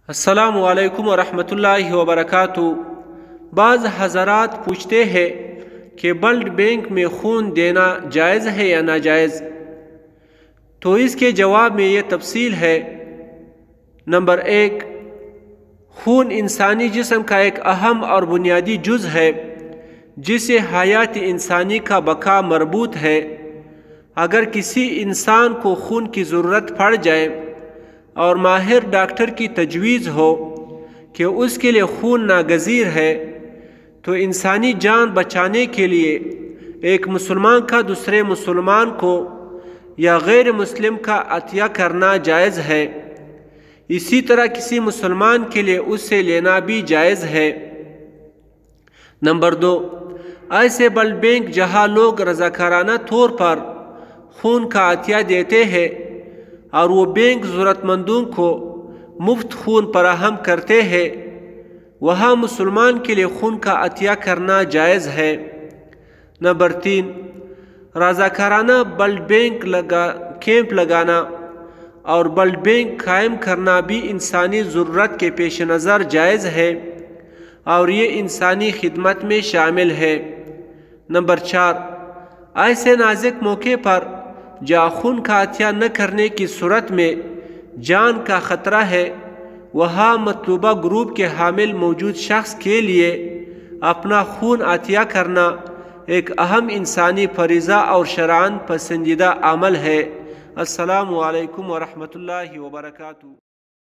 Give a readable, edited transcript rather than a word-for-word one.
السلام علیکم ورحمۃ اللہ وبرکاتہ۔ بعض حضرات پوچھتے ہیں کہ بلڈ بینک میں خون دینا جائز ہے یا ناجائز، تو اس کے جواب میں یہ تفصیل ہے۔ نمبر 1، خون انسانی جسم کا ایک اہم اور بنیادی جز ہے جس سے حیات انسانی کا بقا مربوط ہے۔ اگر کسی انسان کو خون کی ضرورت پڑ جائے اور ماہر ڈاکٹر کی تجویز ہو کہ اس کے لیے خون ناگزیر ہے، تو انسانی جان بچانے کے لیے ایک مسلمان کا دوسرے مسلمان کو یا غیر مسلم کا عطیہ کرنا جائز ہے۔ اسی طرح کسی مسلمان کے لیے اس سے لینا بھی جائز ہے۔ نمبر 2، ایسے بلڈ بینک جہاں لوگ رضاکارانہ طور پر خون کا عطیہ دیتے ہیں اور وہ بینک ضرورت مندوں کو مفت خون فراہم کرتے ہیں، وہاں مسلمان کے لیے خون کا عطیہ کرنا جائز ہے۔ نمبر 3، رضاکارانہ بلڈ بینک کیمپ لگانا اور بلڈ بینک قائم کرنا بھی انسانی ضرورت کے پیش نظر جائز ہے اور یہ انسانی خدمت میں شامل ہے۔ نمبر 4، ایسے نازک موقع پر جہاں خون کا عطیہ نہ کرنے کی صورت میں جان کا خطرہ ہے، وہاں مطلوبہ گروپ کے حامل موجود شخص کے لیے اپنا خون عطیہ کرنا ایک اہم انسانی فریضہ اور شرعاً پسندیدہ عمل ہے۔ السلام علیکم ورحمۃ اللہ وبرکاتہ۔